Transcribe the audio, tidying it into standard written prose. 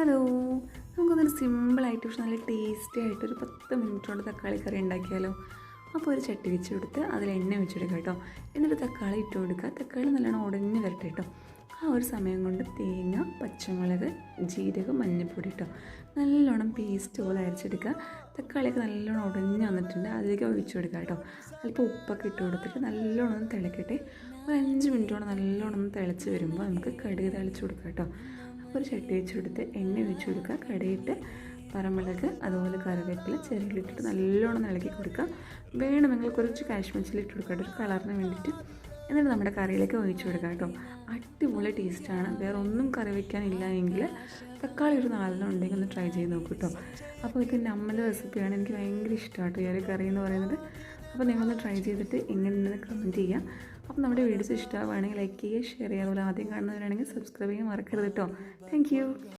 Hello, നമുക്കൊന്നൊരു സിമ്പിളായിട്ട് പക്ഷെ നല്ല ടേസ്റ്റി ആയിട്ട് ഒരു 10 മിനിറ്റ് കൊണ്ട് തക്കാളി കറി ഉണ്ടാക്കിയാലോ. അപ്പോൾ ഒരു ചട്ടി വെച്ച് കൊടുത്ത് അതിൽ എണ്ണ വെച്ചെടുക്കുക കേട്ടോ. എന്നിട്ട് തക്കാളി ഇട്ട് കൊടുക്കുക. തക്കാളി നല്ലോണം ഉടഞ്ഞ് വരട്ടെ കേട്ടോ. ആ ഒരു സമയം കൊണ്ട് തേങ്ങ, പച്ചമുളക്, ജീരകം, മഞ്ഞൾപ്പൊടി കേട്ടോ നല്ലോണം പേസ്റ്റ് പോലെ അരച്ചെടുക്കുക. തക്കാളിയൊക്കെ നല്ലോണം ഉടഞ്ഞ് വന്നിട്ടുണ്ട്, അതിലേക്ക് ഒഴിച്ചു കൊടുക്കുക കേട്ടോ. അല്പം ഉപ്പൊക്കെ ഇട്ട് കൊടുത്തിട്ട് നല്ലോണം ഒന്ന് തിളക്കട്ടെ. ഒരു 5 മിനിറ്റോടെ നല്ലോണം ഒന്ന് തിളച്ച് വരുമ്പോൾ നമുക്ക് കടുക് തളിച്ച് കൊടുക്കാം കേട്ടോ. ഒരു ചട്ടി വെച്ചെടുത്ത് എണ്ണ ഒഴിച്ച് കൊടുക്കുക. കടുകിട്ട് പറമുളക്, അതുപോലെ കറിവേപ്പില, ചെറിയിലിട്ടിട്ട് നല്ലോണം ഇളക്കി കൊടുക്കുക. വേണമെങ്കിൽ കുറച്ച് കാശ്മീർ ചില്ലി ഇട്ട് കൊടുക്കുക ഒരു കളറിന് വേണ്ടിയിട്ട്. എന്നിട്ട് നമ്മുടെ കറിയിലേക്ക് ഒഴിച്ച് കൊടുക്കുക കേട്ടോ. അടിപൊളി ടേസ്റ്റാണ്. വേറെ ഒന്നും കറി വയ്ക്കാനില്ല എങ്കിൽ തക്കാളി ഒരു 4 ഉണ്ടെങ്കിൽ ഒന്ന് ട്രൈ ചെയ്ത് നോക്കൂ കേട്ടോ. അപ്പോൾ ഇത് എൻ്റെ അമ്മൻ്റെ റെസിപ്പിയാണ്. എനിക്ക് ഭയങ്കര ഇഷ്ടമാണ് ഈ ഒരു കറി എന്ന് പറയുന്നത്. അപ്പോൾ നിങ്ങളൊന്ന് ട്രൈ ചെയ്തിട്ട് എങ്ങനെയുണ്ടെന്ന് കമൻറ്റ് ചെയ്യാം. അപ്പോൾ നമ്മുടെ വീഡിയോസ് ഇഷ്ടമാവുകയാണെങ്കിൽ ലൈക്ക് ചെയ്യുക, ഷെയർ ചെയ്യുക. അതുപോലെ ആദ്യം കാണുന്നവരാണെങ്കിൽ സബ്സ്ക്രൈബ് ചെയ്യാൻ മറക്കരുത് കേട്ടോ. Thank you.